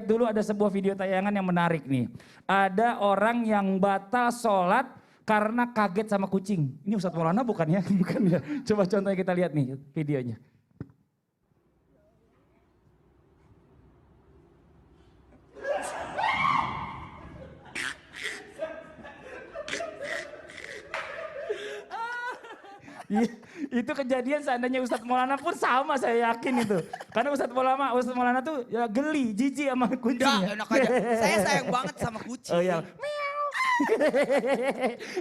lihat dulu ada sebuah video tayangan yang menarik nih. Ada orang yang batal sholat karena kaget sama kucing. Ini Ustadz Maulana bukan ya? Bukan ya. Coba contohnya kita lihat nih videonya. Itu kejadian seandainya Ustadz Maulana pun sama, saya yakin itu. Karena Ustadz Maulana tuh ya geli, jijik sama kucingnya. Enak aja. Saya sayang banget sama kucing. Oh iya.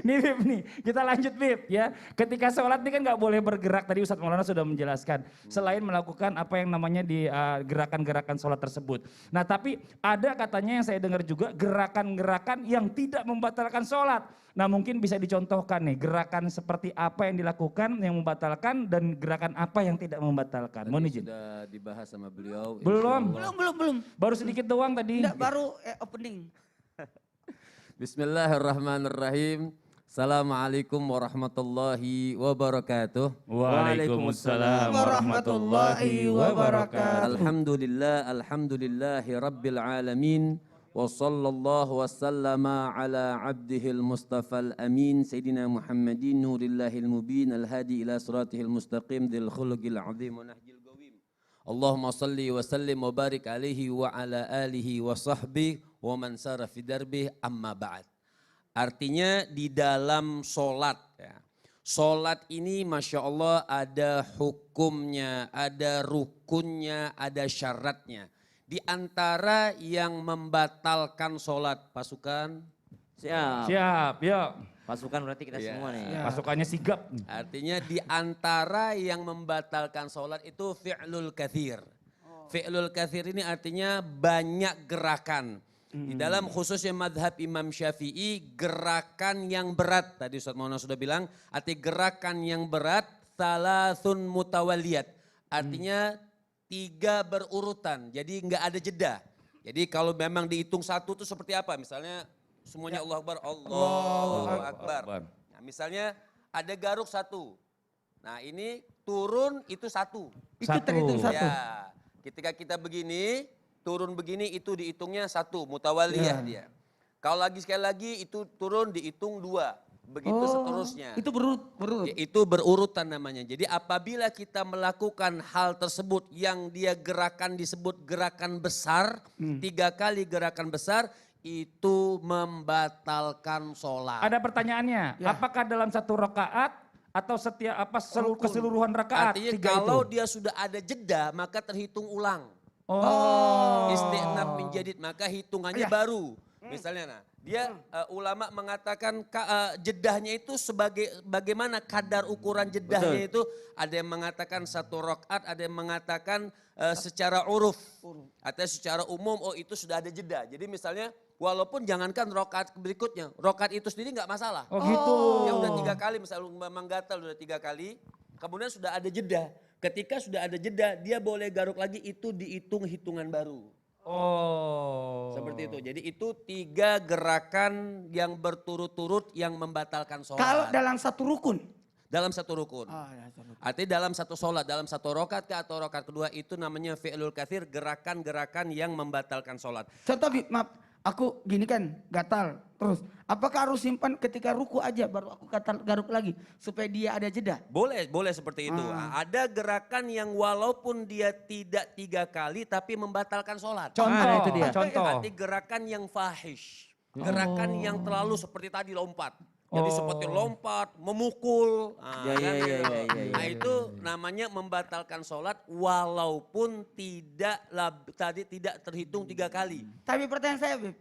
Nih Bib nih, kita lanjut Bib ya. Ketika sholat nih kan gak boleh bergerak, tadi Ustadz Maulana sudah menjelaskan. Selain melakukan apa yang namanya di gerakan-gerakan sholat tersebut. Nah tapi ada katanya yang saya dengar juga gerakan-gerakan yang tidak membatalkan sholat. Nah mungkin bisa dicontohkan nih gerakan seperti apa yang dilakukan yang membatalkan dan gerakan apa yang tidak membatalkan. Mohon izin. Sudah dibahas sama beliau. Belum. Baru sedikit doang tadi. Enggak, baru opening. Bismillahirrahmanirrahim. Assalamualaikum warahmatullahi wabarakatuh. Waalaikumsalam warahmatullahi wabarakatuh. Alhamdulillahi rabbil alamin. Wa sallallahu wasallama ala abdihil mustafal amin. Sayyidina Muhammadin nurillahil mubin. Al-hadi ila suratihil mustaqim. Dil khuluqil azim wa nahjil gawim. Allahumma salli wa sallim wa barik alaihi wa ala alihi wa sahbihi wa man sara fi darbih amma ba'd. Artinya di dalam sholat ya. Sholat ini Masya Allah ada hukumnya, ada rukunnya, ada syaratnya. Di antara yang membatalkan sholat, pasukan? Siap, yuk. Pasukan berarti kita semua nih. Ya. Pasukannya sigap. Artinya di antara yang membatalkan sholat itu fi'lul kathir. Fi'lul kathir ini artinya banyak gerakan. Di dalam khususnya madhab Imam Syafi'i gerakan yang berat. Tadi Ustaz Maulana sudah bilang arti gerakan yang berat thalathun mutawaliyat. Artinya 3 berurutan jadi nggak ada jeda. Jadi kalau memang dihitung 1 itu seperti apa misalnya semuanya Allah Akbar, Allahu Akbar. Nah, misalnya ada garuk 1. Nah ini turun itu 1. Itu terhitung 1. Ya, ketika kita begini turun begini itu dihitungnya 1 mutawaliyah dia. Kalau lagi sekali lagi itu turun dihitung 2. Begitu seterusnya. Itu berurut. Ya, itu berurutan namanya. Jadi apabila kita melakukan hal tersebut yang dia gerakan disebut gerakan besar. 3 kali gerakan besar itu membatalkan sholat. Ada pertanyaannya, apakah dalam 1 rakaat atau setiap keseluruhan rakaat? Artinya 3 kalau itu? dia sudah ada jeda maka terhitung ulang. Istiqnab menjadi maka hitungannya baru. Misalnya dia ulama mengatakan jedahnya itu sebagai bagaimana kadar ukuran jedahnya itu ada yang mengatakan 1 rakaat, ada yang mengatakan secara uruf atau secara umum itu sudah ada jeda. Jadi misalnya walaupun jangankan rakaat berikutnya, rakaat itu sendiri nggak masalah. Oh gitu. Ya udah 3 kali misalnya memang gatal udah 3 kali, kemudian sudah ada jeda. Ketika sudah ada jeda, dia boleh garuk lagi itu dihitung hitungan baru. Seperti itu. Jadi itu 3 gerakan yang berturut-turut yang membatalkan sholat. Kalau dalam 1 rukun? Dalam 1 rukun. Artinya dalam 1 sholat, dalam 1 rakaat atau rakaat kedua itu namanya fi'lul kathir, gerakan-gerakan yang membatalkan sholat. Contoh maaf, aku gini kan gatal terus. Apakah harus simpan ketika ruku aja baru aku garuk lagi supaya dia ada jeda? Boleh seperti itu. Ada gerakan yang walaupun dia tidak 3 kali tapi membatalkan sholat. Contoh, itu dia. Contoh. Arti gerakan yang fahish. Gerakan yang terlalu seperti tadi lompat. Jadi seperti lompat, memukul. Nah itu namanya membatalkan sholat walaupun tidak terhitung 3 kali. Tapi pertanyaan saya, Beb,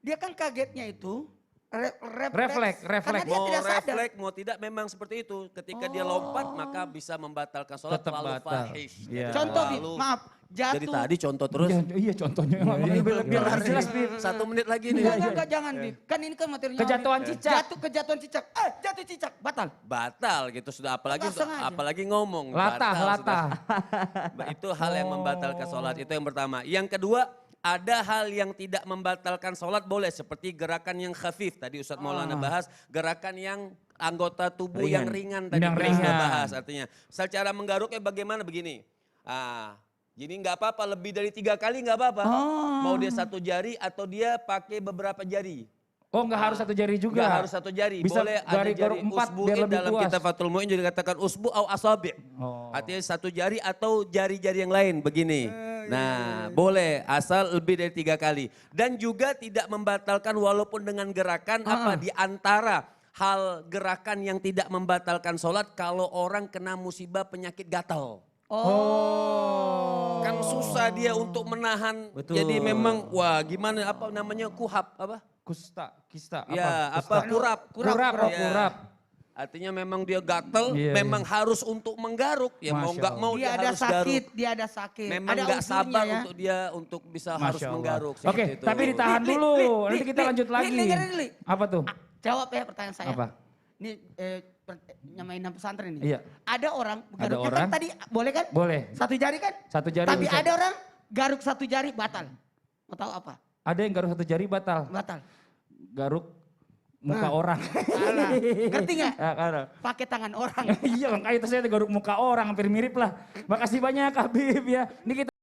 dia kan kagetnya itu Refleks. Karena dia Mau tidak sadar. refleks, mau tidak memang seperti itu. Ketika dia lompat maka bisa membatalkan sholat Tetap terlalu batal. fahish. Iya. Contoh, Bib, maaf, Dari jatuh. tadi contoh terus. Iya contohnya. Biar lebih jelas Bib. 1 menit lagi nih. Enggak, jangan, Bib. Kan ini kan materinya. Kejatuhan cicak. Kejatuhan cicak. Jatuh cicak, batal. Batal gitu sudah apalagi ngomong. Latah. Batal sudah. Itu hal yang membatalkan sholat, itu yang pertama. Yang kedua, ada hal yang tidak membatalkan sholat boleh seperti gerakan yang khafif. Tadi Ustadz Maulana bahas gerakan yang anggota tubuh yang ringan tadi Yang kita sudah ringan. bahas artinya. Secara menggaruknya bagaimana begini. Jadi nggak apa-apa, lebih dari 3 kali nggak apa-apa. Mau dia 1 jari atau dia pakai beberapa jari. Oh nggak harus 1 jari juga. Nggak harus 1 jari, Bisa boleh ada garuk jari 4 biar usbu'in lebih dalam puas. kitab Fathul Mu'in juga dikatakan usbu' au asabi'. Oh. Artinya 1 jari atau jari-jari yang lain begini. Nah boleh asal lebih dari 3 kali. Dan juga tidak membatalkan walaupun dengan gerakan apa di antara hal gerakan yang tidak membatalkan sholat kalau orang kena musibah penyakit gatal. Kan susah dia untuk menahan. Betul. Jadi memang wah gimana apa namanya kuhab apa? Kista Ya Kusta. apa kurap. Kurap, oh, Ya. kurap. Artinya memang dia gatel, Iya, memang harus untuk menggaruk. Ya mau Masya nggak mau Dia dia, ada harus garuk. sakit, dia ada sakit. Memang ada nggak uzurnya sabar ya. untuk dia untuk bisa harus Masya Allah. menggaruk. Oke, seperti itu. tapi ditahan Li, dulu. Li, Nanti Li, kita Li, lanjut Li, lagi. dengerin, Li. Apa tuh? Jawab ya pertanyaan saya. Apa? Ini nyamain pesantren ini. Iya. Ada orang garuknya orang. kan tadi boleh kan? Boleh. 1 jari kan? 1 jari Tapi bisa. ada orang garuk 1 jari batal. Mau tahu apa? Ada yang garuk 1 jari batal. Batal. Garuk muka orang. Salah. Ngerti nggak? Ya, karena. Pakai tangan orang. Iya makanya itu saya garuk muka orang hampir mirip lah. Makasih banyak Habib ya. Ini kita